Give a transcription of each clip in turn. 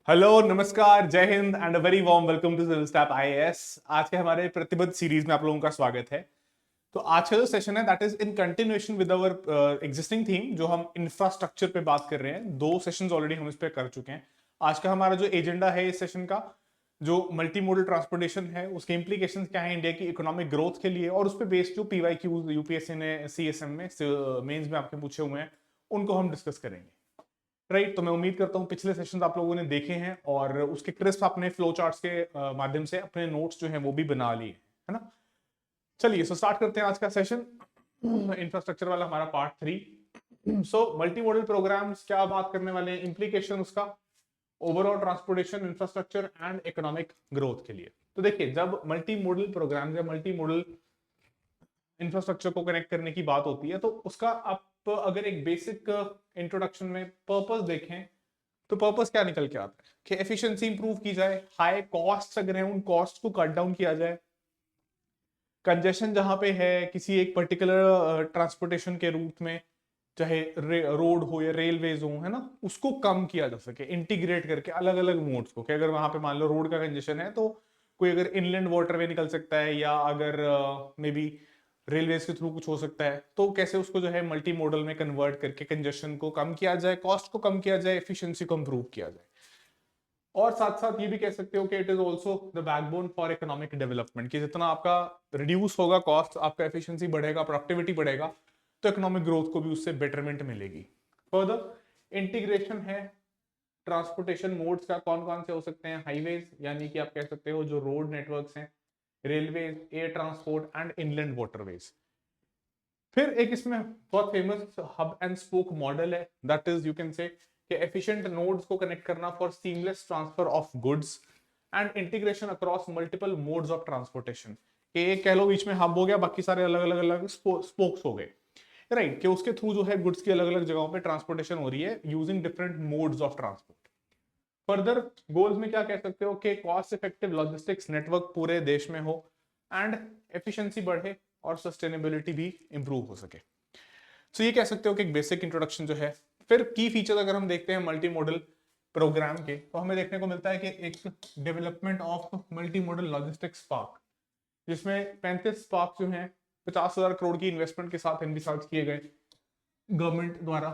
Hello, नमस्कार, जय हिंद and a very warm welcome to CivilsTap IAS. आज के हमारे प्रतिबद्ध सीरीज में आप लोगों का स्वागत है। तो आज का जो सेशन है that is in continuation with our existing theme, जो हम इंफ्रास्ट्रक्चर पे बात कर रहे हैं। दो सेशंस ऑलरेडी हम इस पे कर चुके हैं। आज का हमारा जो एजेंडा है इस सेशन का, जो मल्टी मोडल ट्रांसपोर्टेशन है, उसके इंप्लीकेशंस क्या है इंडिया की इकोनॉमिक ग्रोथ के लिए, और उस पर बेस्ड जो पीवाईक्यूज यूपीएससी ने सीएसएम में मेंस में आपके पूछे हुए हैं उनको हम डिस्कस करेंगे। राइट, तो मैं उम्मीद करता हूँ पिछले सेशन आप लोगों ने देखे हैं और उसके क्रिस्प अपने फ्लो चार्ट्स के माध्यम से अपने नोट्स जो हैं वो भी बना लिए है ना। चलिए सो स्टार्ट करते हैं आज का सेशन, इंफ्रास्ट्रक्चर वाला हमारा part 3। So multi modal programmes क्या बात करने वाले हैं, इंप्लीकेशन उसका overall transportation infrastructure and economic growth के लिए। तो देखिए, जब मल्टी मॉडल प्रोग्राम या मल्टी मॉडल इंफ्रास्ट्रक्चर को कनेक्ट करने की बात होती है तो उसका आप अगर एक बेसिक इंट्रोडक्शन में पर्पस देखें तो पर्पस क्या निकल के आता है कि एफिशिएंसी इंप्रूव की जाए, हाई कॉस्ट अगर है उन कॉस्ट को कट डाउन किया जाए, कंजेशन जहां पे है किसी एक पर्टिकुलर ट्रांसपोर्टेशन के रूट में, चाहे रोड हो या रेलवेज हो, है ना, उसको कम किया जा सके इंटीग्रेट करके अलग अलग मोड्स को। कि अगर वहां पे मान लो रोड का कंजेशन है तो कोई अगर इनलैंड वाटरवे निकल सकता है, या अगर मे बी रेलवेज के थ्रू कुछ हो सकता है, तो कैसे उसको जो है मल्टी मॉडल में कन्वर्ट करके कंजेशन को कम किया जाए, कॉस्ट को कम किया जाए, एफिशिएंसी को इंप्रूव किया जाए। और साथ साथ ये भी कह सकते हो कि it is also the backbone for economic development, कि जितना आपका रिड्यूस होगा कॉस्ट, आपका एफिशिएंसी बढ़ेगा, प्रोडक्टिविटी बढ़ेगा, तो इकोनॉमिक ग्रोथ को भी उससे बेटरमेंट मिलेगी। फर्दर इंटीग्रेशन है ट्रांसपोर्टेशन मोड्स का, कौन कौन से हो सकते हैं, हाईवेज यानी कि आप कह सकते हो जो रोड नेटवर्क्स हैं, railways, air transport and inland waterways. फिर एक इसमें बहुत famous hub and spoke model है, that is you can say कि एफिशिएंट नोड्स को कनेक्ट करना for seamless transfer of goods and integration across multiple modes of transportation. कि एक कह लो बीच में हब हो गया, बाकी सारे अलग अलग अलग स्पोक्स हो गए, राइट, कि उसके थ्रू जो है गुड्स की अलग अलग जगहों पे ट्रांसपोर्टेशन हो रही है using different modes of transport. Further goals में क्या कह सकते हो कि कॉस्ट इफेक्टिव लॉजिस्टिक्स नेटवर्क पूरे देश में हो एंड एफिशिएंसी बढ़े और सस्टेनेबिलिटी भी इंप्रूव हो सके। सो ये कह सकते हो कि एक बेसिक इंट्रोडक्शन जो है। फिर की फीचर्स अगर हम देखते हैं मल्टी मॉडल प्रोग्राम के, तो हमें देखने को मिलता है कि एक development of multi modal logistics park, जिसमें 35 पार्क जो हैं 50,000 करोड़ की इन्वेस्टमेंट के साथ इनविसार्ज किए गए गवर्नमेंट द्वारा।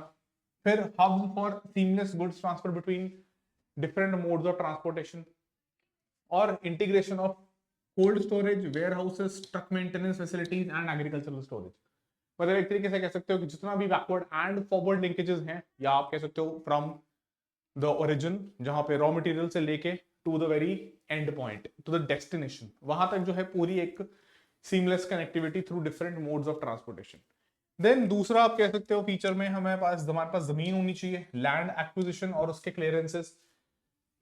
फिर hub for seamless goods transfer between different modes of transportation और integration of cold storage, warehouses, truck maintenance facilities and agricultural storage. मतलब एक तरीके से कह सकते हो कि जितना भी बैकवर्ड एंड फॉरवर्ड लिंकेजेस हैं, या आप कह सकते हो फ्रॉम द ओरिजिन, जहां पे रॉ मटेरियल से लेके to the very end point, to the destination, वहां तक जो है पूरी एक seamless connectivity through different modes of transportation. Then दूसरा आप कह सकते हो फीचर में हमारे पास जमीन होनी चाहिए, लैंड एक्विजिशन और उसके clearances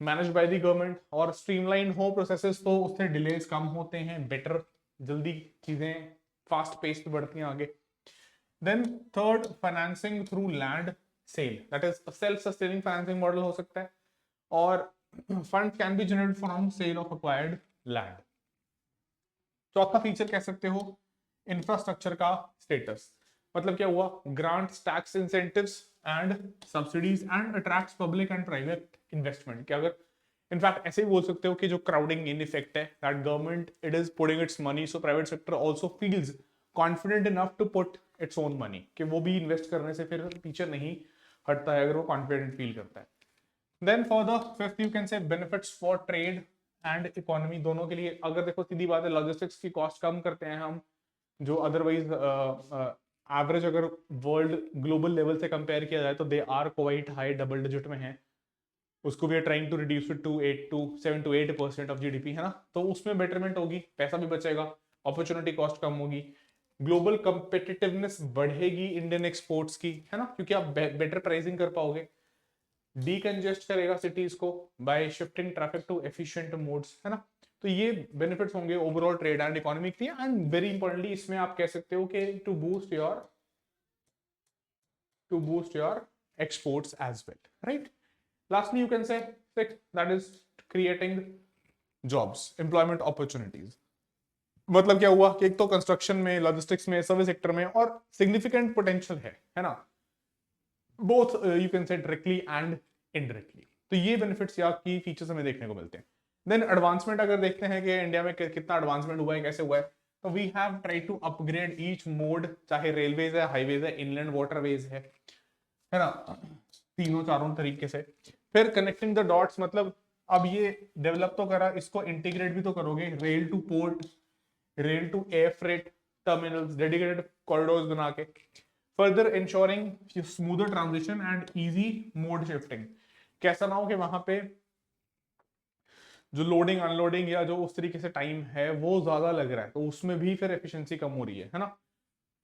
manage by the government, और स्ट्रीमलाइन हो प्रोसेसेस तो उससे डिलेज कम होते हैं, बेटर, जल्दी चीजें फास्ट पेस पे बढ़ती हैं आगे। Then third, financing through land sale, that is self sustaining financing model हो सकता है, और fund can be generated from sale of acquired land. चौथा फीचर कह सकते हो इंफ्रास्ट्रक्चर का स्टेटस, मतलब क्या हुआ, grants, tax incentives and subsidies and attracts public and private investment. कि अगर इनफैक्ट ऐसे ही बोल सकते हो कि जो क्राउडिंग इन इफेक्ट है, that government it is putting its money, so private sector also feels confident enough to put its own money, कि वो भी इन्वेस्ट करने से फिर पीछे नहीं हटता है अगर वो कॉन्फिडेंट फील करता है। Then for the fifth you can say benefits for trade and economy, दोनों के लिए। अगर देखो सीधी बात है, लॉजिस्टिक्स की कॉस्ट कम करते हैं हम, जो अदरवाइज एवरेज अगर वर्ल्ड ग्लोबल लेवल से कंपेयर किया जाए तो they are quite high, double digit में है, उसको भी trying to reduce it to 8 to 7 to 8% of GDP, है ना। तो उसमें बेटरमेंट होगी, पैसा भी बचेगा, अपॉर्चुनिटी कॉस्ट कम होगी, ग्लोबल कंपेटिटिवनेस बढ़ेगी इंडियन एक्सपोर्ट्स की, है ना, क्योंकि आप बेटर प्राइसिंग कर पाओगे। डीकंजेस्ट करेगा सिटीज को by shifting traffic to efficient modes, है ना। तो ये बेनिफिट्स होंगे ओवरऑल ट्रेड एंड इकोनॉमी की। एंड वेरी इंपॉर्टेंटली इसमें आप कह सकते हो कि to boost your exports as well, right? Lastly, you can say sixth, that is creating jobs, employment opportunities। मतलब क्या हुआ कि एक तो कंस्ट्रक्शन में, लॉजिस्टिक्स में, सर्विस सेक्टर में और सिग्निफिकेंट पोटेंशियल है ना, बोथ यू कैन से डायरेक्टली एंड इनडायरेक्टली। तो ये बेनिफिट्स या की फीचर्स हमें देखने को मिलते हैं। देन एडवांसमेंट अगर देखते हैं कि इंडिया में कितना एडवांसमेंट हुआ है, कैसे हुआ है, तो we have try to upgrade each mode, चाहे रेलवेज है, हाईवेज है, इनलैंड वाटरवेज है ना, तीनों चारों तरीके से। फिर कनेक्टिंग द डॉट्स, मतलब अब ये डेवलप तो करा, इसको इंटीग्रेट भी तो करोगे, rail to port, rail to air freight terminals, dedicated corridors बना के, further ensuring smoother transition and easy mode shifting. कैसा ना हो कि वहां पे जो लोडिंग अनलोडिंग या जो उस तरीके से टाइम है वो ज्यादा लग रहा है, तो उसमें भी फिर एफिशिएंसी कम हो रही है ना।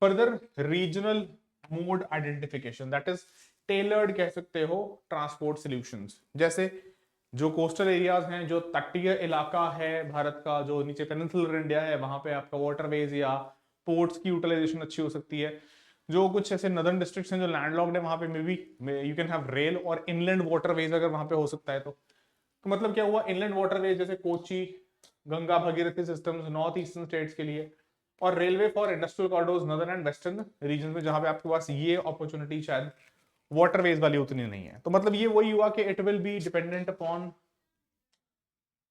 Further regional mode identification, that is tailored कह सकते हो ट्रांसपोर्ट सॉल्यूशंस। जैसे जो कोस्टल एरियाज हैं, जो तटीय इलाका है भारत का, जो नीचे पेनिनसुलर इंडिया है, वहां पे आपका वाटरवेज या पोर्ट्स की यूटिलाइजेशन अच्छी हो सकती है। जो कुछ ऐसे नदर्न डिस्ट्रिक्ट्स हैं जो लैंडलॉक्ड है, वहां पे may be you can have rail और इनलैंड वाटरवेज अगर वहां पे हो सकता है तो मतलब क्या हुआ, इनलैंड वाटरवेज जैसे Kochi, Ganga Bhagirathi systems north eastern states के लिए, और railway for industrial corridors northern and western region में, जहां पे आपके पास ये अपॉर्चुनिटी शायद वाटरवेज वाली उतनी नहीं है। तो मतलब ये वही हुआ कि it will be dependent upon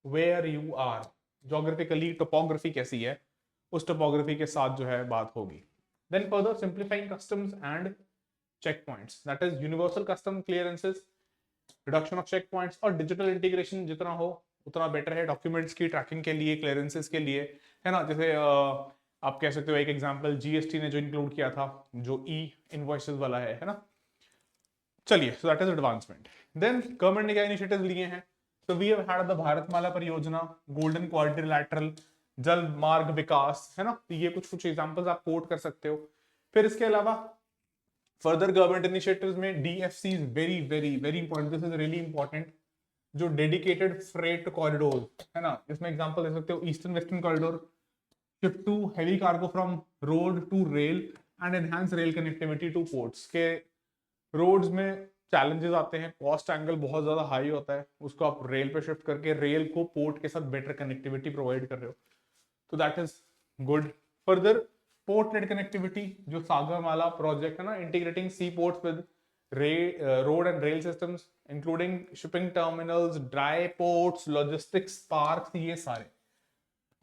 where you are, geographically topography कैसी है, उस टोपोग्राफी के साथ जो है बात होगी। Then further simplifying customs and check points, that is universal custom clearances, reduction of check points, और डिजिटल इंटीग्रेशन जितना हो उतना बेटर है डॉक्यूमेंट्स की ट्रैकिंग के लिए, क्लियरेंसेस के लिए, है ना। जैसे आप कह सकते हो एक एग्जांपल जीएसटी ने जो इंक्लूड किया था, जो ई इनवॉइसेस वाला है ना। चलिए, so that is advancement. Then government ने क्या इनिशिएटिव्स लिए हैं, तो we have had the Bharatmala Pariyojana, golden quadrilateral, जल मार्ग विकास, है ना। तो ये कुछ कुछ एग्जांपल्स आप कोट कर सकते हो। फिर इसके अलावा फर्दर गवर्नमेंट इनिशिएटिव्स में DFC is very very very important, this is really important, जो डेडिकेटेड फ्रेट कॉरिडोर है ना, इसमें एग्जांपल दे सकते हो eastern western corridor, shift to heavy cargo from road to rail and enhance rail connectivity to ports. के roads में challenges आते हैं, कॉस्ट एंगल बहुत ज्यादा हाई होता है, उसको आप रेल पे शिफ्ट करके रेल को पोर्ट के साथ बेटर कनेक्टिविटी प्रोवाइड कर रहे हो, तो that is good. Further port net connectivity, जो सागरमाला प्रोजेक्ट है ना, integrating sea ports with road and rail systems including shipping terminals, dry ports, logistics parks, ये सारे।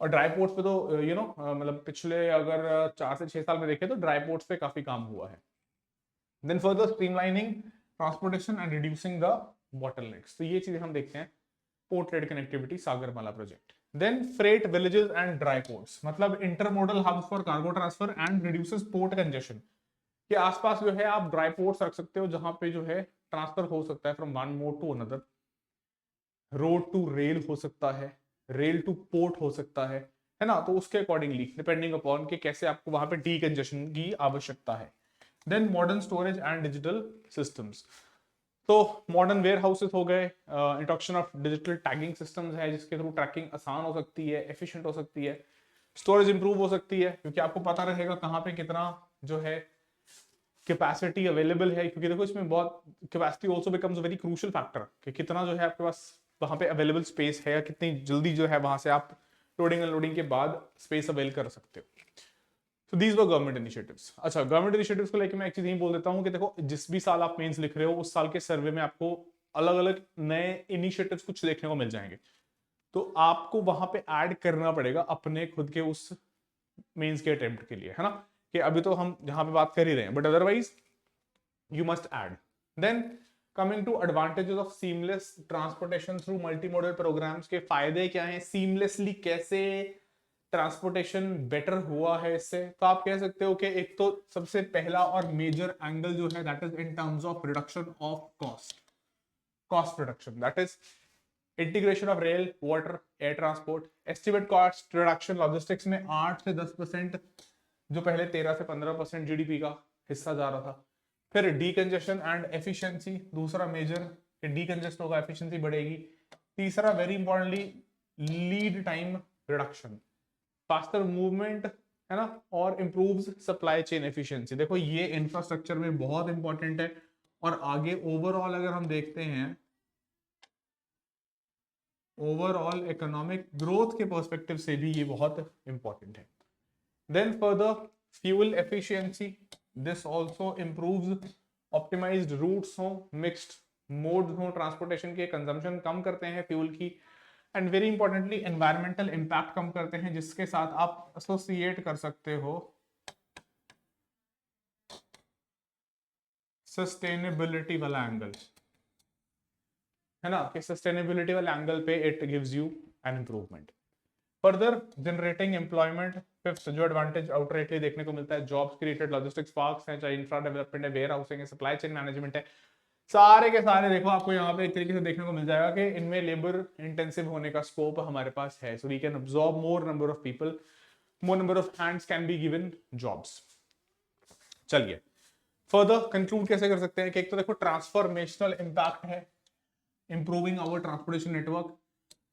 और ड्राई पोर्ट्स पे तो यू नो मतलब पिछले अगर 4 से 6 साल में देखें तो ड्राई पोर्ट्स पे काफी काम हुआ है। Then further streamlining transportation and reducing the bottlenecks, तो ये चीजें हम देखते हैं port trade connectivity Sagarmala project. Then freight villages and dry ports, मतलब intermodal hubs for cargo transfer and reduces port congestion, के आसपास जो है आप ड्राई पोर्ट्स रख सकते हो, जहां पे जो है ट्रांसफर हो सकता है from one mode to another, road to rail हो सकता है, रेल टू पोर्ट हो सकता है ना। तो उसके अकॉर्डिंगली डिपेंडिंग अपॉन कि कैसे आपको वहां पे डीकंजेशन की आवश्यकता है। Then modern storage and digital systems, तो मॉडर्न वेयर हाउसेस हो गए, introduction of digital tagging systems है, जिसके थ्रू ट्रैकिंग आसान हो सकती है, एफिशिएंट हो सकती है, स्टोरेज इंप्रूव हो सकती है, क्योंकि आपको पता रहेगा कहाँ पे कितना जो है कैपेसिटी अवेलेबल है, क्योंकि देखो इसमें बहुत capacity also becomes very crucial factor, कि कितना जो है आपके पास वहां पे अवेलेबल स्पेस है, या कितनी जल्दी जो है वहां से आप लोडिंग अनलोडिंग के बाद स्पेस अवेल कर सकते हो। तो दीज वर गवर्नमेंट इनिशिएटिव्स। अच्छा, गवर्नमेंट इनिशिएटिव्स को लेकर मैं एक चीज यही बोल देता हूँ कि देखो जिस भी साल आप मेंस लिख रहे हो, उस साल के सर्वे में आपको अलग अलग नए इनिशिएटिव्स कुछ देखने को मिल जाएंगे, तो आपको वहां पे ऐड करना पड़ेगा अपने खुद के उस मेंस के अटेम्प्ट के लिए, है ना। कि अभी तो हम यहाँ पे बात कर ही रहे हैं, but otherwise you must add. Then coming to advantages of seamless transportation through multimodal programs, के फायदे क्या हैं, seamlessly कैसे ट्रांसपोर्टेशन बेटर हुआ है इससे। तो आप कह सकते हो कि एक तो सबसे पहला और मेजर एंगल जो है that is in terms of reduction of cost reduction, that is integration of rail water air transport, estimate cost reduction logistics में 8 से 10%, जो पहले 13 से 15% जीडीपी का हिस्सा जा रहा था। फिर डीकंजेशन एंड एफिशिएंसी, दूसरा मेजर, डीकंजेस्ट होगा एफिशिएंसी बढ़ेगी। तीसरा very importantly lead time reduction, faster movement, है ना, और इंप्रूव्स सप्लाई चेन एफिशिएंसी। देखो ये इंफ्रास्ट्रक्चर में बहुत इंपॉर्टेंट है, और आगे ओवरऑल अगर हम देखते हैं ओवरऑल इकोनॉमिक ग्रोथ के पर्सपेक्टिव से भी ये बहुत इंपॉर्टेंट है। Then further fuel efficiency, this also improves, optimised routes हो, मिक्स्ड मोड हो ट्रांसपोर्टेशन के, कंजम्पशन कम करते हैं फ्यूल की, and very importantly environmental impact कम करते हैं, जिसके साथ आप एसोसिएट कर सकते हो सस्टेनेबिलिटी वाला एंगल, है ना, कि सस्टेनेबिलिटी वाले एंगल पे it gives you an improvement. Further generating employment, fifth जो एडवांटेज आउटराइटली देखने को मिलता है, जॉब्स क्रिएटेड, लॉजिस्टिक्स पार्क्स हैं, चाहे इंफ्रा डेवलपमेंट है, वेयर हाउसिंग है, सप्लाई चेन मैनेजमेंट है, सारे के सारे देखो आपको यहाँ पे एक तरीके से देखने को मिल जाएगा कि इनमें लेबर इंटेंसिव होने का स्कोप हमारे पास है, so we can absorb more number of people, more number of hands can be given jobs. चलिए फर्दर कंक्लूड कैसे कर सकते हैं कि एक तो देखो ट्रांसफॉर्मेशनल इंपैक्ट है, improving our transportation network,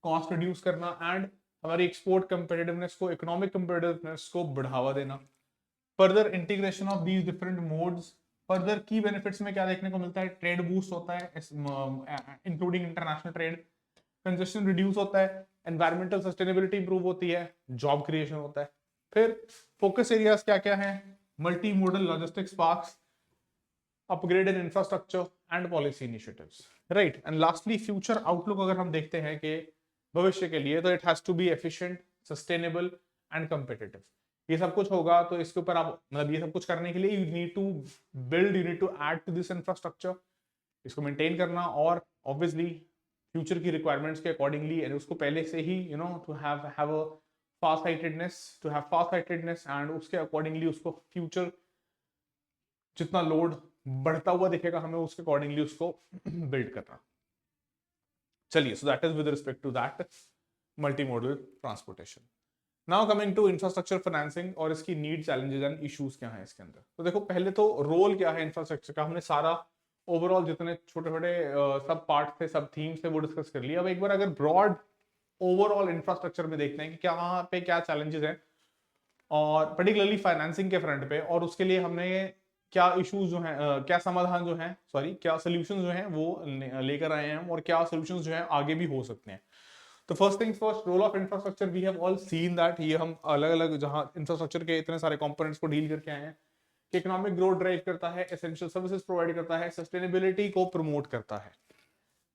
cost reduce करना एंड हमारी एक्सपोर्ट कंपेटिटिवनेस को, इकोनॉमिक कंपेटिटिवनेस को बढ़ावा देना। Further integration of these different modes, further की बेनिफिट्स में क्या देखने को मिलता है, ट्रेड बूस्ट होता है including international trade, congestion reduce होता है, एनवायरमेंटल सस्टेनेबिलिटी इंप्रूव होती है, जॉब क्रिएशन होता है। फिर फोकस एरियाज क्या क्या है, multi modal logistics parks, upgrade in infrastructure and policy initiatives, right. And lastly future outlook अगर हम देखते हैं कि भविष्य के लिए, तो it has to be efficient, sustainable and competitive. ये सब कुछ होगा तो इसके ऊपर आप मतलब ये सब कुछ करने के लिए you need to build, you need to add to this infrastructure, इसको मेंटेन करना, और ऑब्वियसली फ्यूचर की रिक्वायरमेंट्स के अकॉर्डिंगली उसको पहले से ही you know to have a fast हाइटेडनेस एंड उसके अकॉर्डिंगली उसको फ्यूचर जितना लोड बढ़ता हुआ दिखेगा हमें उसके अकॉर्डिंगली उसको बिल्ड करना। चलिए, so that is with respect to that multi model transportation. Now coming to infrastructure financing और इसकी नीड, चैलेंजेस एंड इश्यूज क्या है इसके अंदर। तो देखो पहले तो रोल क्या है इंफ्रास्ट्रक्चर का, हमने सारा ओवरऑल जितने छोटे छोटे सब पार्ट थे, सब थीम्स थे, वो डिस्कस कर लिया। अब एक बार अगर ब्रॉड ओवरऑल इंफ्रास्ट्रक्चर में देखते हैं कि क्या वहां पे क्या चैलेंजेस हैं, और पर्टिकुलरली फाइनेंसिंग के फ्रंट पे, और उसके लिए हमने क्या इश्यूज जो हैं, क्या समाधान जो हैं, सॉरी क्या सोल्यूशन जो हैं वो लेकर आए हैं, और क्या सोल्यूशन जो हैं आगे भी हो सकते हैं। तो first things first, role of infrastructure, we have all seen that, ये हम अलग अलग जहां इंफ्रास्ट्रक्चर के इतने सारे कंपोनेंट्स को डील करके आए हैं, कि इकोनॉमिक ग्रोथ ड्राइव करता है, एसेंशियल सर्विसेज प्रोवाइड करता है, सस्टेनेबिलिटी को प्रमोट करता है।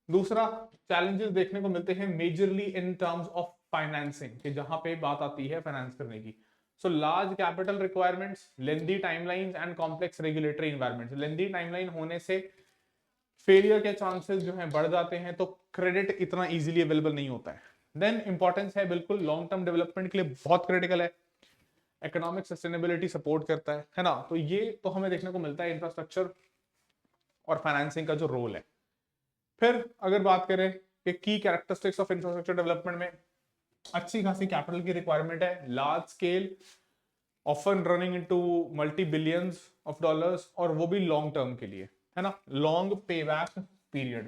दूसरा, चैलेंजेस देखने को मिलते हैं majorly in terms of financing, कि जहां पे बात आती है फाइनेंस करने की। So large capital requirements, lengthy timelines and complex regulatory environments. Lengthy timeline होने से फेलियर के चांसेस जो हैं बढ़ जाते हैं, तो क्रेडिट इतना इजीली अवेलेबल नहीं होता है। देन इंपॉर्टेंस है बिल्कुल लॉन्ग टर्म डेवलपमेंट के लिए बहुत क्रिटिकल है, इकोनॉमिक सस्टेनेबिलिटी सपोर्ट करता है ना। तो ये तो हमें देखने को मिलता है इंफ्रास्ट्रक्चर और फाइनेंसिंग का जो रोल है। फिर अगर बात करें कि की कैरेक्टरिस्टिक्स ऑफ इंफ्रास्ट्रक्चर डेवलपमेंट में, अच्छी खासी कैपिटल की रिक्वायरमेंट है, large scale, often running into multi billions of dollars, और वो भी लॉन्ग टर्म के लिए, है ना, लॉन्ग पे बैक पीरियड,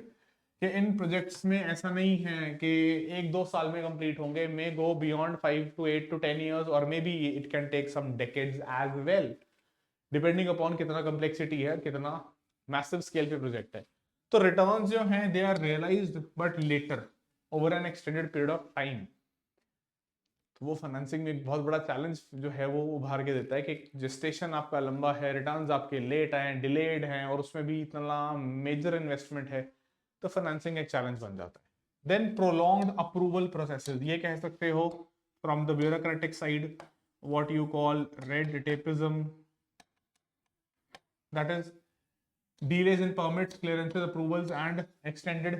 कि इन प्रोजेक्ट्स में ऐसा नहीं है कि एक दो साल में कंप्लीट होंगे, may go beyond 5 to 8 to 10 years, और may be it can take some decades as well, depending upon कितना कम्प्लेक्सिटी है, कितना मैसिव स्केल पे प्रोजेक्ट है। तो रिटर्न्स जो हैं they are realized but later over an extended period of time. तो वो फाइनेंसिंग में एक बहुत बड़ा चैलेंज जो है वो उभार के देता है कि जेस्टेशन आपका लंबा है, रिटर्न्स आपके लेट आए, डिलेड हैं, और उसमें भी इतना मेजर इन्वेस्टमेंट है, तो फाइनेंसिंग एक चैलेंज बन जाता है। देन प्रोलॉन्ग्ड अप्रूवल प्रोसेसेस, ये कह सकते हो from the bureaucratic side, what you call red tapism, that is delays in permits, clearances, approvals and extended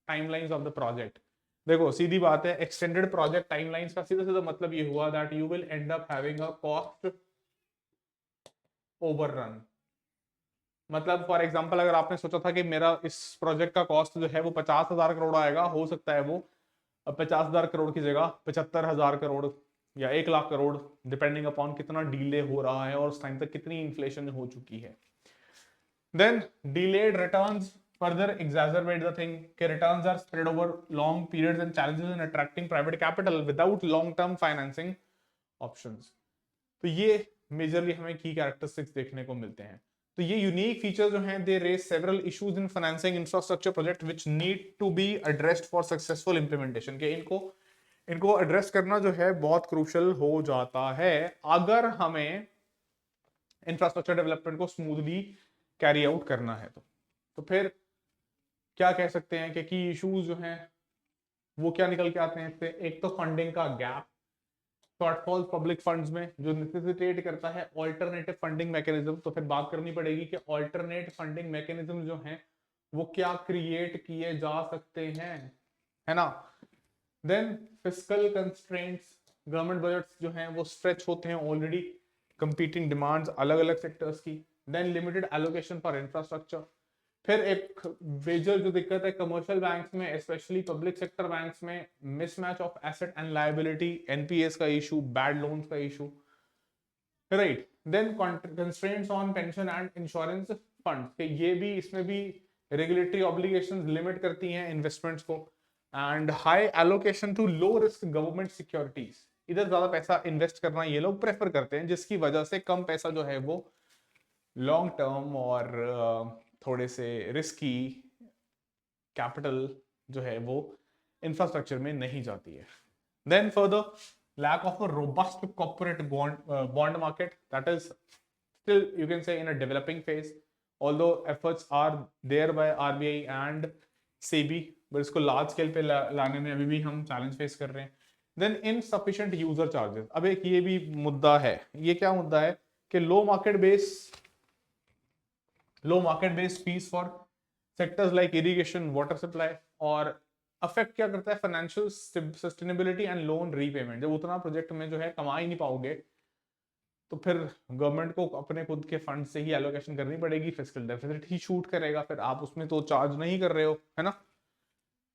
timelines of the project। देखो सीधी बात है, एक्सटेंडेड प्रोजेक्ट टाइमलाइंस का सीधा सीधा मतलब ये हुआ that you will and up having a cost overrun. मतलब फॉर एग्जांपल अगर आपने सोचा था कि मेरा इस प्रोजेक्ट का कॉस्ट जो है वो 50,000 करोड़ आएगा, हो सकता है वो 50,000 करोड़ की जगह 75,000 करोड़ या 1 लाख करोड़, डिपेंडिंग अपॉन कितना डीले हो रहा है और उस टाइम तक कितनी इन्फ्लेशन हो चुकी है। Then delayed returns further exacerbate the thing कि returns are spread over long periods and challenges in attracting private capital without long-term financing options। तो ये मेजरली हमें की कैरेक्टरिस्टिक्स देखने को मिलते हैं। तो ये यूनिक फीचर जो हैं they raise several issues in financing infrastructure project which need to be addressed for successful implementation, के इनको एड्रेस करना जो है बहुत क्रूशियल हो जाता है अगर हमें इंफ्रास्ट्रक्चर डेवलपमेंट को स्मूथली कैरी आउट करना है। तो फिर क्या कह सकते हैं कि की इश्यूज जो हैं वो क्या निकल के आते हैं इससे। एक तो फंडिंग का गैप, शॉर्टफॉल पब्लिक फंड्स में जो नेसेसिटेट करता है ऑल्टरनेटिव फंडिंग मैकेनिज्म। तो फिर बात करनी पड़ेगी कि ऑल्टरनेट फंडिंग मैकेनिज्म जो हैं वो क्या क्रिएट किए जा सकते हैं, है ना। Then fiscal constraints, government budgets जो हैं वो स्ट्रेच होते हैं ऑलरेडी, कंपीटिंग डिमांड्स अलग अलग सेक्टर्स की। Then limited allocation for infrastructure. फिर एक मेजर जो दिक्कत है कमर्शियल बैंक्स में, स्पेशली पब्लिक सेक्टर बैंक्स में, mismatch of asset and liability, NPS का इशू, बैड लोन्स का issue, right. Then constraints on pension and insurance fund, कि ये भी, इसमें भी रेगुलेटरी ऑब्लिगेशंस लिमिट करती हैं इन्वेस्टमेंट्स को। And high allocation to low risk government securities, इधर ज्यादा पैसा इन्वेस्ट करना ये लोग प्रेफर करते हैं, जिसकी वजह से कम पैसा जो है वो लॉन्ग टर्म और थोड़े से रिस्की कैपिटल जो है वो इंफ्रास्ट्रक्चर में नहीं जाती है। Then further lack of a robust corporate bond market, that is still you can say in a developing phase, although efforts are there by RBI and SEBI, but इसको large scale पे लाने में अभी भी हम challenge face कर रहे हैं। then insufficient user charges, अब एक ये भी मुद्दा है। ये क्या मुद्दा है कि low market base fees for sectors like irrigation, water supply, और अफेक्ट क्या करता है financial sustainability and loan repayment. जब उतना प्रोजेक्ट में जो है कमा ही नहीं पाओगे तो फिर गवर्नमेंट को अपने खुद के फंड से ही एलोकेशन करनी पड़ेगी, फिस्कल डेफिसिट ही शूट करेगा, फिर आप उसमें तो चार्ज नहीं कर रहे हो, है ना।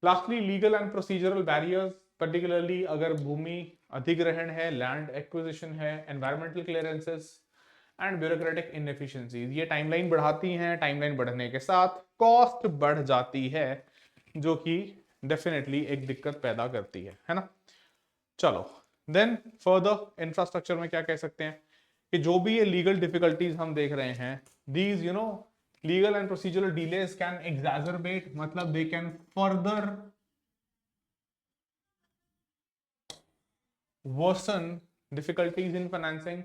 Lastly legal and procedural barriers, particularly अगर भूमि अधिग्रहण है, लैंड एक्विजिशन है, environmental clearances and bureaucratic inefficiencies, ये टाइमलाइन बढ़ाती हैं। टाइमलाइन बढ़ने के साथ कॉस्ट बढ़ जाती है, जो कि डेफिनेटली एक दिक्कत पैदा करती है ना। चलो देन फर्दर इंफ्रास्ट्रक्चर में क्या कह सकते हैं कि जो भी ये लीगल डिफिकल्टीज हम देख रहे हैं, these legal and procedural delays can exacerbate, मतलब they can further worsen difficulties in financing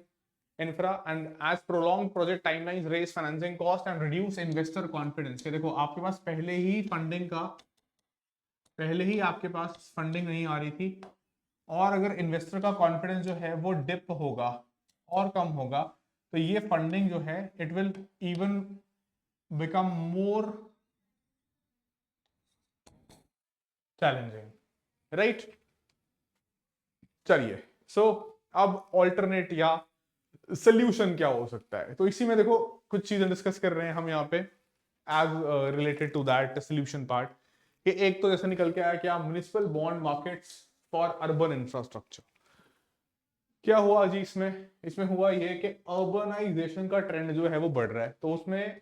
infra, and as prolonged project timelines raise financing cost and reduce investor confidence। कि देखो आपके पास पहले ही आपके पास फंडिंग नहीं आ रही थी, और अगर इन्वेस्टर का कॉन्फिडेंस जो है वो डिप होगा और कम होगा, तो ये फंडिंग जो है it will even become more challenging, right. चलिए अब ऑल्टरनेट या सोल्यूशन क्या हो सकता है, तो इसी में देखो कुछ चीजें डिस्कस कर रहे हैं हम यहाँ पे as related to that solution part. कि एक तो जैसे निकल के आया क्या, municipal bond markets for urban infrastructure. क्या हुआ जी इसमें हुआ ये कि अर्बनाइजेशन का ट्रेंड जो है वो बढ़ रहा है, तो उसमें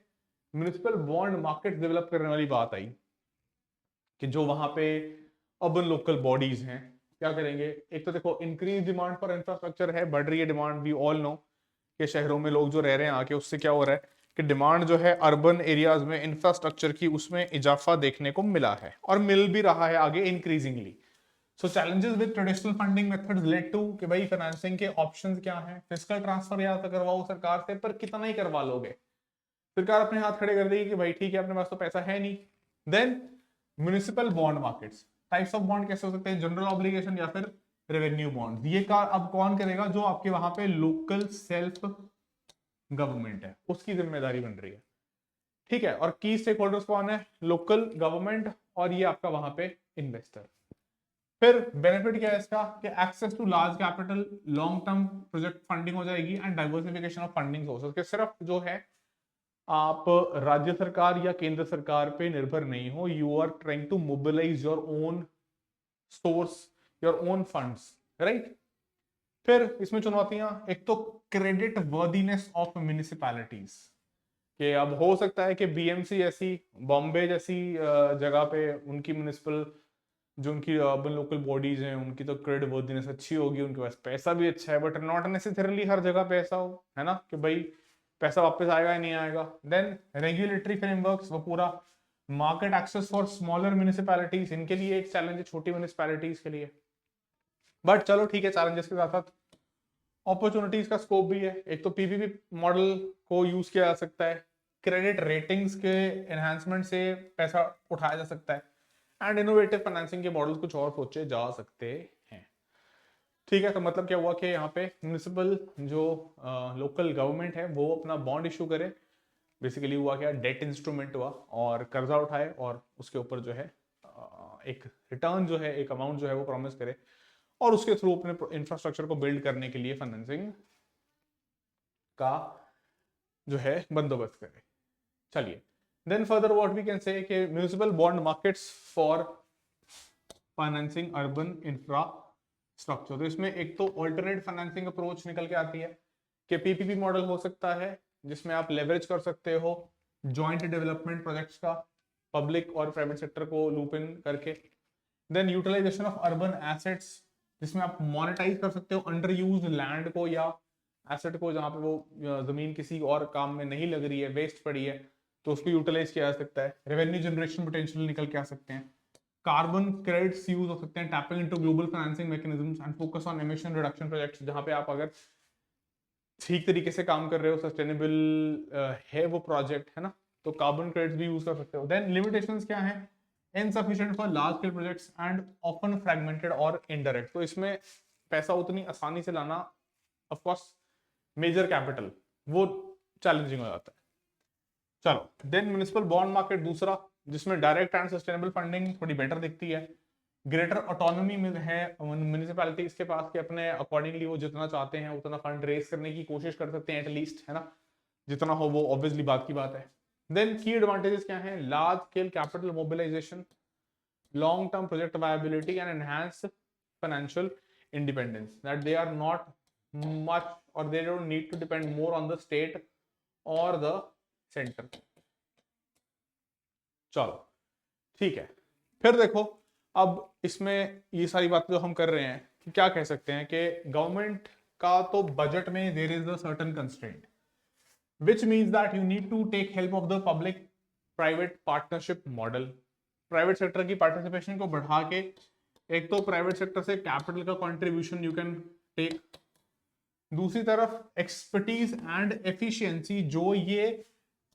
म्युनिसिपल बॉन्ड मार्केट डेवलप करने वाली बात आई कि जो वहां पे अर्बन लोकल बॉडीज हैं क्या करेंगे। एक तो देखो इंक्रीज डिमांड फॉर इंफ्रास्ट्रक्चर है, बढ़ रही है डिमांड, वी ऑल नो कि शहरों में लोग जो रह रहे हैं आके, उससे क्या हो रहा है कि डिमांड जो है अर्बन एरियाज में इंफ्रास्ट्रक्चर की उसमें इजाफा देखने को मिला है और मिल भी रहा है आगे increasingly. So challenges with traditional funding methods led to कि भाई फाइनेंसिंग के ऑप्शंस क्या हैं। फिस्कल ट्रांसफर या तो करवाओ सरकार से, पर कितना ही करवा लोगे, सरकार अपने हाथ खड़े कर देगी कि भाई ठीक है अपने पास तो पैसा है नहीं। Then municipal bond markets, types of bond कैसे हो सकते हैं, जनरल ऑब्लिगेशन या फिर रेवेन्यू बॉन्ड। ये का अब कौन करेगा, जो आपके वहां पे लोकल सेल्फ गवर्नमेंट है उसकी जिम्मेदारी बन रही है, ठीक है। और की स्टेक होल्डर्स कौन है, लोकल गवर्नमेंट और ये आपका वहां पे इन्वेस्टर। फिर बेनिफिट क्या है इसका कि access to large capital, long term project funding हो जाएगी, and diversification of funding sources, के सिर्फ जो है आप राज्य सरकार या केंद्र सरकार पे निर्भर नहीं हो, you are trying to mobilise your own source, your own funds, right. फिर इसमें चुनौतियां, एक तो क्रेडिट वर्दीनेस ऑफ म्युनिसिपैलिटीज, कि अब हो सकता है कि बीएमसी ऐसी, बॉम्बे जैसी जगह पे उनकी म्युनिसिपल जो उनकी अर्बन लोकल बॉडीज हैं उनकी तो क्रेडिट वर्दीनेस अच्छी होगी, उनके पास पैसा भी अच्छा है, बट नॉट नेसेसरली हर जगह पे ऐसा हो, है ना, कि भाई पैसा वापस आएगा या नहीं आएगा। देन रेगुलेटरी फ्रेमवर्क्स, वो पूरा market access for smaller municipalities, इनके लिए एक चैलेंज है, छोटी म्युनिसिपैलिटीज के लिए। बट चलो ठीक है, चैलेंजेस के साथ साथ अपॉर्चुनिटीज का स्कोप भी है। एक तो पीपीपी मॉडल को यूज किया जा सकता है क्रेडिट रेटिंग्स के एनहांसमेंट से पैसा उठाया जा सकता है, एंड इनोवेटिव फाइनेंसिंग के मॉडल कुछ और सोचे जा सकते हैं। ठीक है, तो मतलब क्या हुआ कि यहाँ पे म्यूनिसिपल जो लोकल गवर्नमेंट है वो अपना बॉन्ड इशू करे, बेसिकली हुआ क्या, डेट इंस्ट्रूमेंट हुआ और कर्जा उठाए और उसके ऊपर जो है एक रिटर्न जो है, एक अमाउंट जो है वो प्रॉमिस करे और उसके थ्रू अपने इंफ्रास्ट्रक्चर को बिल्ड करने के लिए फाइनेंसिंग का जो है बंदोबस्त करे। चलिए, then further what we can say कि municipal bond markets for financing urban infrastructure. तो इसमें एक तो ऑल्टरनेट फाइनेंसिंग अप्रोच निकल के आती है कि पीपीपी मॉडल हो सकता है जिसमें आप लेवरेज कर सकते हो जॉइंट डेवलपमेंट प्रोजेक्ट्स का, पब्लिक और प्राइवेट सेक्टर को लूप इन करके। Then utilisation of urban assets, जिसमें आप मोनेटाइज कर सकते हो अंडर यूज लैंड को या एसेट को, जहां पे वो जमीन किसी और काम में नहीं लग रही है, वेस्ट पड़ी है, तो उसको यूटिलाइज किया जा सकता है। रेवेन्यू जनरेशन पोटेंशियल निकल के आ सकते हैं। कार्बन क्रेडिट्स यूज हो सकते हैं, tapping into global financing mechanisms and focus on emission reduction projects, जहां पे आप अगर ठीक तरीके से काम कर रहे हो, सस्टेनेबल है वो प्रोजेक्ट, है ना, तो कार्बन क्रेडिट्स भी यूज कर सकते हो। देन लिमिटेशंस क्या है, insufficient for large scale projects and often fragmented और इनडायरेक्ट। तो इसमें पैसा उतनी आसानी से लाना, ऑफ कोर्स मेजर कैपिटल, वो चैलेंजिंग हो जाता है। चलो, देन म्युनिसिपल बॉन्ड मार्केट दूसरा, जिसमें डायरेक्ट एंड सस्टेनेबल फंडिंग थोड़ी बेटर दिखती है। ग्रेटर ऑटोनॉमी में है म्यूनिसिपैलिटीज के पास कि अपने अकॉर्डिंगली वो जितना चाहते हैं उतना फंड रेज करने की कोशिश कर सकते हैं एटलीस्ट, है ना, जितना हो वो ऑब्वियसली बात की बात है। देन की एडवांटेजेस क्या है, large scale capital mobilisation, long term project viability and enhance financial independence, that they are not much or they don't need to depend more on the state or the center। चलो ठीक है, फिर देखो अब इसमें ये सारी बातें जो हम कर रहे हैं कि क्या कह सकते हैं कि गवर्नमेंट का तो बजट में there is a certain constraint which means that you need to take help of the public private partnership model। Private sector की पार्टिसिपेशन को बढ़ा के एक तो प्राइवेट सेक्टर से कैपिटल का कंट्रीब्यूशन यू कैन टेक, दूसरी तरफ एक्सपर्टीज एंड एफिशिएंसी जो ये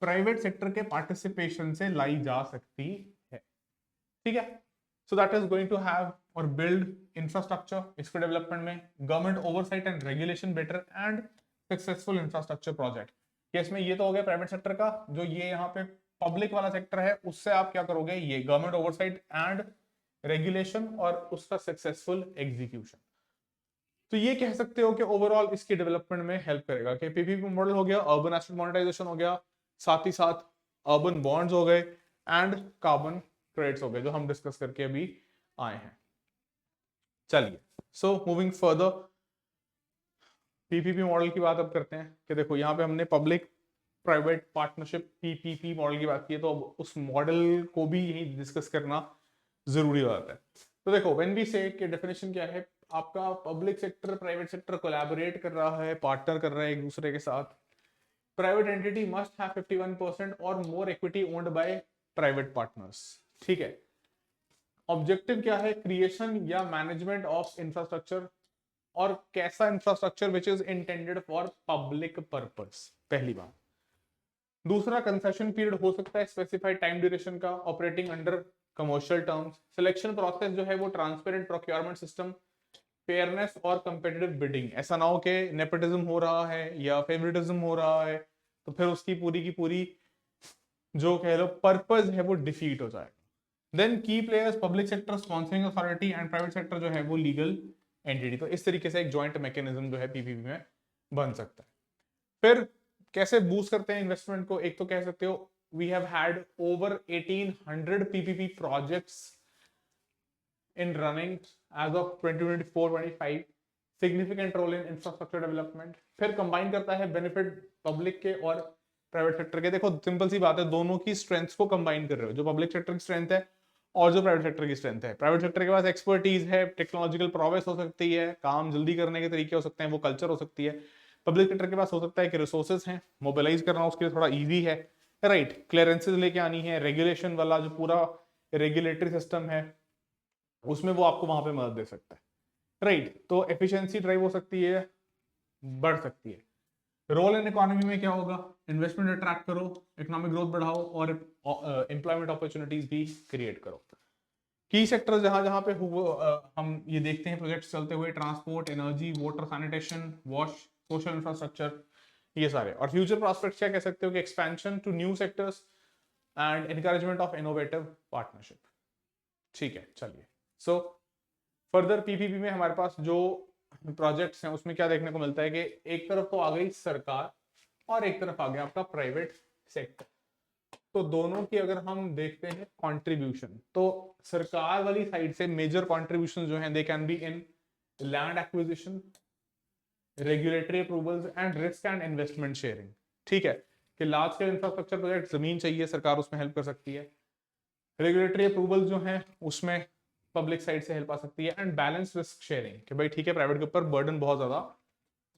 प्राइवेट सेक्टर के पार्टिसिपेशन से लाई जा सकती है। ठीक है, so that is going to have और बिल्ड इंफ्रास्ट्रक्चर, इसके डेवलपमेंट में government oversight and regulation better and successful infrastructure project. Case में ये तो हो गया प्राइवेट सेक्टर का, जो ये यहाँ पे पब्लिक वाला सेक्टर है उससे आप क्या करोगे, ये गवर्नमेंट ओवरसाइट एंड रेगुलेशन और उसका सक्सेसफुल एग्जीक्यूशन। तो ये कह सकते हो कि ओवरऑल इसके डेवलपमेंट में हेल्प करेगा कि पीपीपी मॉडल हो गया, अर्बन एसेट मोनेटाइजेशन हो गया, साथ ही साथ अर्बन बॉन्ड्स हो गए एंड कार्बन क्रेडिट्स हो गए जो हम डिस्कस करके अभी आए हैं। चलिए, so moving further PPP model की बात अब करते हैं कि देखो यहाँ पे हमने public private partnership PPP model की बात की है, तो अब उस मॉडल को भी यही डिस्कस करना जरूरी हो जाता है। तो देखो व्हेन वी से कि डेफिनेशन क्या है, आपका public sector private sector collaborate कर रहा है, पार्टनर कर रहा है एक दूसरे के साथ। प्राइवेट एंटिटी मस्ट हैव 51% और more equity owned by private partners. ठीक है, ऑब्जेक्टिव क्या है, क्रिएशन या मैनेजमेंट ऑफ इंफ्रास्ट्रक्चर, और कैसा infrastructure which is intended for public purpose, पहली बात। दूसरा, कंसेशन पीरियड हो सकता है स्पेसिफाइड टाइम ड्यूरेशन का, operating under commercial terms. Selection process जो है वो ट्रांसपेरेंट प्रोक्योरमेंट सिस्टम, फेयरनेस और कंपेटिटिव बिडिंग। ऐसा ना हो कि नेपोटिज्म हो रहा है या फेवरेटिज्म हो रहा है तो फिर उसकी पूरी की पूरी जो कह लो पर्पस है वो डिफीट हो जाएगा। देन की players, public sector sponsoring authority and private sector जो है वो लीगल एंटिटी। तो इस तरीके से एक जॉइंट मैकेनिज्म जो है पीपीपी में बन सकता है। फिर कैसे बूस्ट करते हैं इन्वेस्टमेंट को, एक तो कह सकते हो we have had over 1800 PPP projects in running as of 2024-25, significant role in infrastructure development। फिर कंबाइन करता है बेनिफिट पब्लिक के और प्राइवेट सेक्टर के। देखो सिंपल सी बात है, दोनों की स्ट्रेंथ्स को कंबाइन कर रहे हो, जो पब्लिक सेक्टर की स्ट्रेंथ है और जो प्राइवेट सेक्टर की स्ट्रेंथ है। प्राइवेट सेक्टर के पास एक्सपर्टीज है, टेक्नोलॉजिकल प्रोग्रेस हो सकती है, काम जल्दी करने के तरीके हो सकते हैं, वो कल्चर हो सकती है। पब्लिक सेक्टर के पास हो सकता है कि रिसोर्सेज हैं, मोबिलाइज करना उसके लिए थोड़ा ईजी है, राइट, क्लियरेंसेज लेके आनी है, रेगुलेशन वाला जो पूरा रेगुलेटरी सिस्टम है उसमें वो आपको वहां पे मदद दे सकता है, राइट। तो एफिशिएंसी ड्राइव हो सकती है, बढ़ सकती है। रोल इन इकोनॉमी में क्या होगा, इन्वेस्टमेंट अट्रैक्ट करो, इकोनॉमिक ग्रोथ बढ़ाओ और एम्प्लॉयमेंट अपॉर्चुनिटीज भी क्रिएट करो। की सेक्टर जहां जहां पे हम ये देखते हैं प्रोजेक्ट्स चलते हुए, transport, energy, water, sanitation, wash, social infrastructure, ये सारे। और फ्यूचर प्रॉस्पेक्ट्स क्या कह सकते हो कि expansion to new sectors and encouragement of innovative partnership. ठीक है, चलिए। सो फर्दर पीपीपी में हमारे पास जो प्रोजेक्ट्स हैं उसमें क्या देखने को मिलता है कि एक तरफ तो आ गई सरकार और एक तरफ आ गया आपका प्राइवेट सेक्टर। तो दोनों की अगर हम देखते हैं कंट्रीब्यूशन, तो सरकार वाली साइड से मेजर कंट्रीब्यूशन जो हैं they can be in land acquisition, regulatory approvals and risk and investment sharing. ठीक है, कि लार्ज स्केल इंफ्रास्ट्रक्चर प्रोजेक्ट, जमीन चाहिए, सरकार उसमें हेल्प कर सकती है। रेगुलेटरी अप्रूवल जो है उसमें पब्लिक साइड से हेल्प आ सकती है। एंड बैलेंस रिस्क शेयरिंग, कि भाई ठीक है प्राइवेट के ऊपर बर्डन बहुत ज्यादा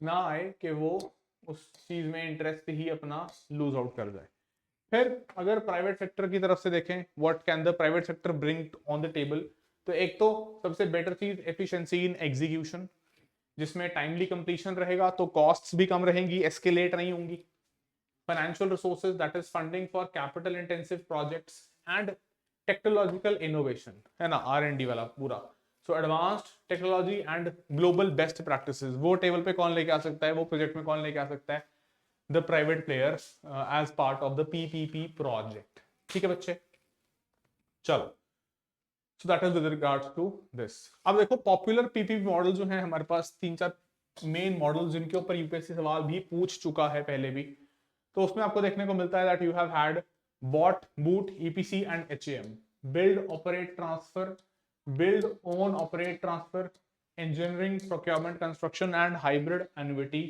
ना आए कि वो उस चीज में इंटरेस्ट ही अपना लूज आउट कर जाए। फिर अगर प्राइवेट सेक्टर की तरफ से देखें, what can the private sector bring on the table, तो एक तो सबसे बेटर चीज एफिशिएंसी इन एग्जीक्यूशन, जिसमें टाइमली कंप्लीशन रहेगा तो कॉस्ट्स भी कम रहेंगी, एस्केलेट नहीं होंगी। Financial resources, that is funding for capital intensive projects and technological innovation, है ना, R&D वाला पूरा। सो advanced technology and global best practices, वो टेबल पे कौन लेके आ सकता है, वो प्रोजेक्ट में कौन लेके आ सकता है, the private players as part of the PPP project. ठीक है बच्चे, चलो। So that is with regards to this. अब देखो पॉपुलर पीपीपी मॉडल जो है हमारे पास 3-4 मेन मॉडल जिनके ऊपर यूपीएससी सवाल भी पूछ चुका है पहले भी। तो उसमें आपको देखने को मिलता है that you have had bought, boot, EPC and HAM, build, operate, transfer, build, own, operate, transfer, engineering, procurement, construction and hybrid annuity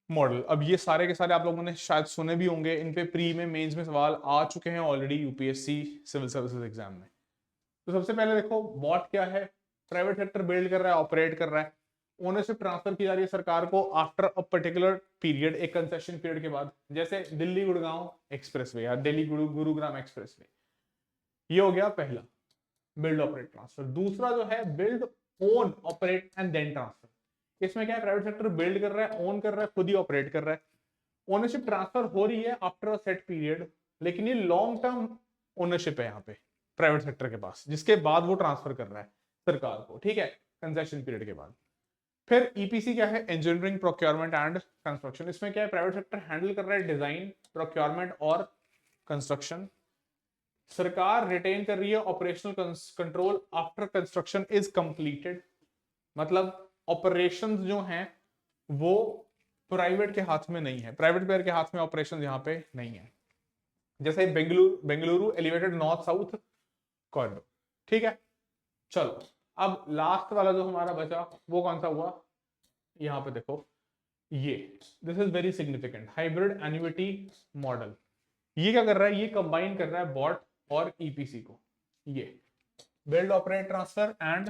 model. अब ये सारे के सारे आप लोगों ने शायद सुने भी होंगे, इन पे प्री में, मेंस में सवाल आ चुके हैं already UPSC civil services exam में। तो सबसे पहले देखो बॉट क्या है, प्राइवेट सेक्टर बिल्ड कर रहा है, ऑपरेट कर रहा है, ओनरशिप ट्रांसफर की जा रही है सरकार को आफ्टर अ पर्टिकुलर पीरियड, एक कंसेशन पीरियड के बाद, जैसे दिल्ली गुड़गांव एक्सप्रेसवे या दिल्ली गुरुग्राम एक्सप्रेसवे। ये हो गया पहला, बिल्ड, ऑपरेट, ट्रांसफर। दूसरा जो है build, own, operate and then transfer. इसमें क्या है, प्राइवेट सेक्टर बिल्ड कर रहा है, ओन कर रहा है, खुद ही ऑपरेट कर रहा है, ओनरशिप ट्रांसफर हो रही है आफ्टर अ सेट पीरियड, लेकिन ये लॉन्ग टर्म ओनरशिप है यहाँ पे प्राइवेट सेक्टर के पास, जिसके बाद वो ट्रांसफर कर रहा है सरकार को। ठीक है, कंसेशन पीरियड के बाद। फिर ईपीसी क्या है, इंजीनियरिंग, प्रोक्योरमेंट एंड कंस्ट्रक्शन। इसमें क्या है, प्राइवेट सेक्टर हैंडल कर रहा है डिजाइन, प्रोक्योरमेंट और कंस्ट्रक्शन, सरकार रिटेन कर रही है operational control after construction is completed. मतलब ऑपरेशंस जो हैं वो प्राइवेट के हाथ में नहीं है, प्राइवेट प्लेयर के हाथ में ऑपरेशन यहाँ पे नहीं है। जैसे Bengaluru elevated north south corridor. ठीक है, चलो। अब लास्ट वाला जो हमारा बचा वो कौन सा हुआ, यहाँ पे देखो, ये this is very significant, hybrid annuity model. ये क्या कर रहा है, ये कंबाइन कर रहा है बॉट और ईपीसी को, ये build, operate, transfer and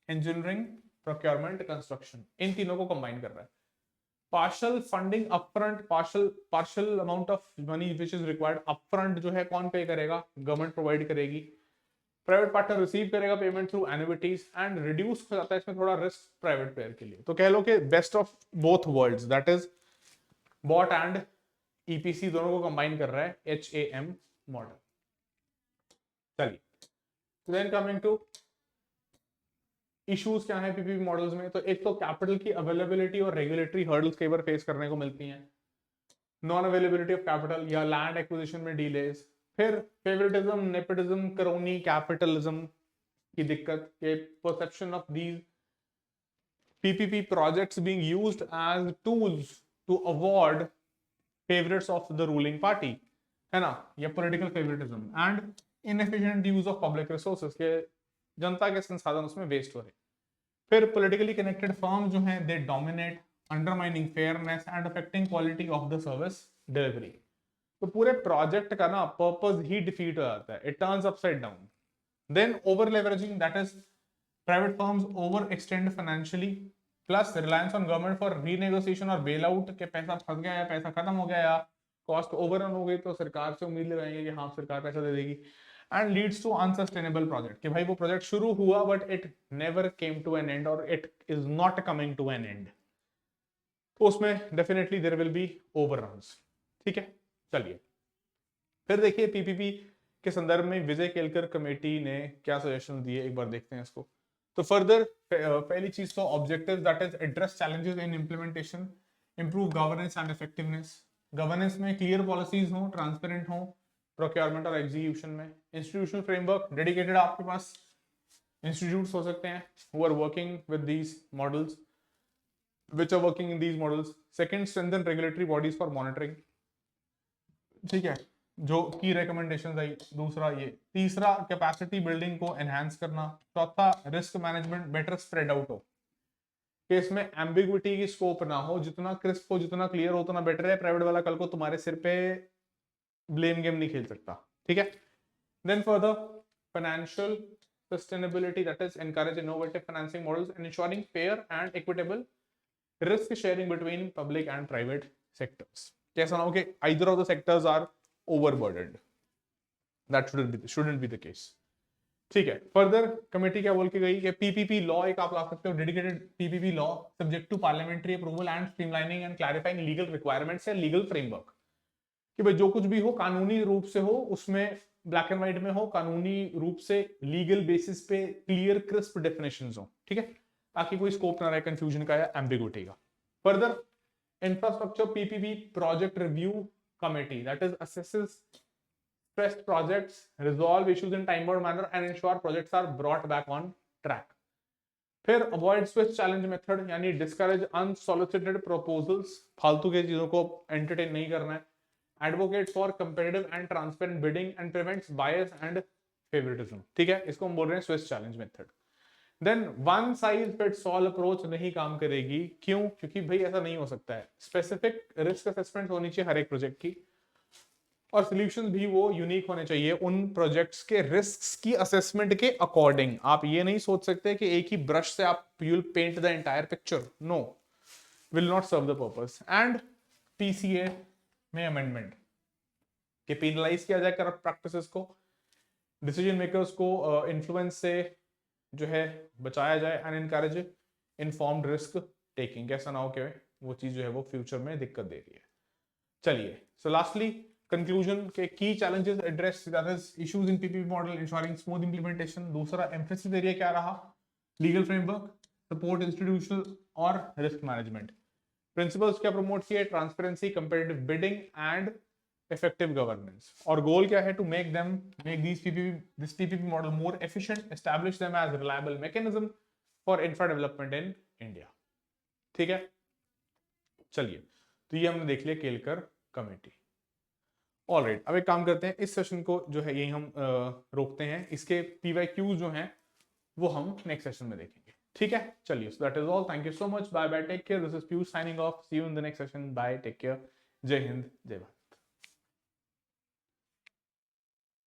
engineering, procurement, construction, इन तीनों को कंबाइन कर रहा है। Partial funding upfront, partial amount of money which is required upfront जो है कौन पे करेगा, गवर्नमेंट प्रोवाइड करेगी। प्राइवेट पार्टनर रिसीव करेगा payment through annuities and reduce हो जाता है इसमें थोड़ा रिस्क प्राइवेट प्लेयर के लिए। तो कह लो कि best of both worlds, that is bought and EPC दोनों को कंबाइन कर रहा है एचएएम मॉडल। चलिए, देन कमिंग टू इश्यूज क्या है पीपीपी मॉडल्स में, तो एक तो कैपिटल की अवेलेबिलिटी और रेगुलेटरी हर्डल्स कई बार फेस करने को मिलती हैं, नॉन अवेलेबिलिटी ऑफ कैपिटल या लैंड एक्विजिशन में डिलेज। फिर फेवरेटिज्म, नेपोटिज्म, क्रोनी कैपिटलिज्म की दिक्कत, के perception of these PPP projects being used as tools to award favorites of the ruling party, है ना, या political favouritism and inefficient use of public resources, के जनता के संसाधन उसमें वेस्ट हो रहे। फिर पॉलिटिकली कनेक्टेड फर्म जो हैं they dominate, undermining fairness and affecting quality of the service delivery. तो पूरे प्रोजेक्ट का ना पर्पस ही डिफीट हो जाता है, it turns upside down. Then over leveraging, that is private firms over extend financially, plus reliance on government for renegotiation और bail out, के पैसा फंस गया या पैसा खत्म हो गया या कॉस्ट ओवररन हो गई तो सरकार से उम्मीद लगाएंगे कि हाँ सरकार पैसा दे देगी। And leads to unsustainable project, कि भाई वो प्रोजेक्ट शुरू हुआ but it never came to an end और it is not coming to an end. तो उसमें definitely there will be overruns. ठीक है, चलिए फिर देखिए पीपीपी के संदर्भ में विजय केलकर कमेटी ने क्या सजेशन दिए, एक बार देखते हैं इसको। तो फर्दर पहली चीज तो objective that is address challenges in implementation, improve governance and effectiveness. Governance में क्लियर पॉलिसीज हो, ट्रांसपेरेंट हो, प्रोक्योरमेंट और एग्जीक्यूशन में। इंस्टीट्यूशनल फ्रेमवर्क डेडिकेटेड, आपके पास इंस्टीट्यूट्स हो सकते हैं who are working with these models, which are working in these models. Second, strengthen regulatory bodies for monitoring. ठीक है, जो की रिकमेंडेशंस आई। दूसरा ये। तीसरा, कैपेसिटी बिल्डिंग को एनहांस करना। चौथा, risk management better spread out हो, कि इसमें एम्बिग्विटी की स्कोप ना हो, जितना क्रिस्प हो, जितना क्लियर हो, उतना बेटर है। प्राइवेट वाला कल को तुम्हारे सिर पे ब्लेम गेम नहीं खेल सकता। ठीक है। Then further, financial sustainability that is encourage innovative financing models and ensuring fair and equitable risk sharing between public and private sectors. कैसा ना हो कि either of the sectors are overburdened. That shouldn't be the case. ठीक है। Further committee क्या बोल के गई कि पीपीपी लॉ एक आप ला सकते हो, dedicated PPP law subject to parliamentary approval and streamlining and clarifying legal requirements या लीगल फ्रेमवर्क, कि भाई जो कुछ भी हो कानूनी रूप से हो, उसमें ब्लैक एंड व्हाइट में हो, कानूनी रूप से लीगल बेसिस पे क्लियर क्रिस्प डेफिनेशंस हो। ठीक है, ताकि कोई स्कोप ना रहे कंफ्यूजन का या एम्बिग्विटी का। Further, infrastructure PPP project review committee that is assesses stressed projects, resolve issues in time bound manner and ensure projects are brought back on track. फिर अवॉइड स्विच चैलेंज मेथड, यानी discourage unsolicited proposals, फालतू के चीजों को entertain नहीं करना है। Advocate for competitive and transparent bidding and prevents bias and favouritism. ठीक है, इसको हम बोल रहे हैं swiss challenge method. Then one size fits all approach नहीं काम करेगी। क्यों? क्योंकि भाई ऐसा नहीं हो सकता है। स्पेसिफिक रिस्क असेसमेंट होनी चाहिए हर एक प्रोजेक्ट की, और सॉल्यूशंस भी वो यूनिक होने चाहिए उन प्रोजेक्ट्स के रिस्क्स की असेसमेंट के अकॉर्डिंग। आप ये नहीं सोच सकते कि एक ही ब्रश से आप you will paint the entire picture. No, will not serve the purpose. And PCA में अमेंडमेंट कि पेनलाइज किया जाए करप्ट प्रैक्टिसेस को, डिसीजन मेकर्स को इन्फ्लुएंस से जो है बचाया जाए, and encourage informed risk taking. कैसा ना हो कि वो चीज जो है वो फ्यूचर में दिक्कत दे रही है। चलिए, सो लास्टली कंक्लूजन के की challenges address that is issues in PPP model, ensuring smooth implementation. दूसरा, एम्फेसिस एरिया क्या रहा? लीगल फ्रेमवर्क, सपोर्ट इंस्टीट्यूशनल और रिस्क मैनेजमेंट। प्रिंसिपल्स क्या प्रमोट किए? Transparency, competitive bidding and effective governance. और गोल क्या है? to make this PPP model more efficient, establish them as reliable mechanism for infra development in India. ठीक है, चलिए, तो ये हमने देख लिया केलकर कमेटी। ऑलराइट, अब एक काम करते हैं, इस सेशन को जो है यही हम रोकते हैं। इसके PYQs जो हैं वो हम नेक्स्ट सेशन में देखेंगे। ठीक है, चलिए, so that is all. Thank you so much. Bye bye. Take care. This is Piyush signing off. See you in the next session. Bye. Take care. जय हिंद, जय भारत।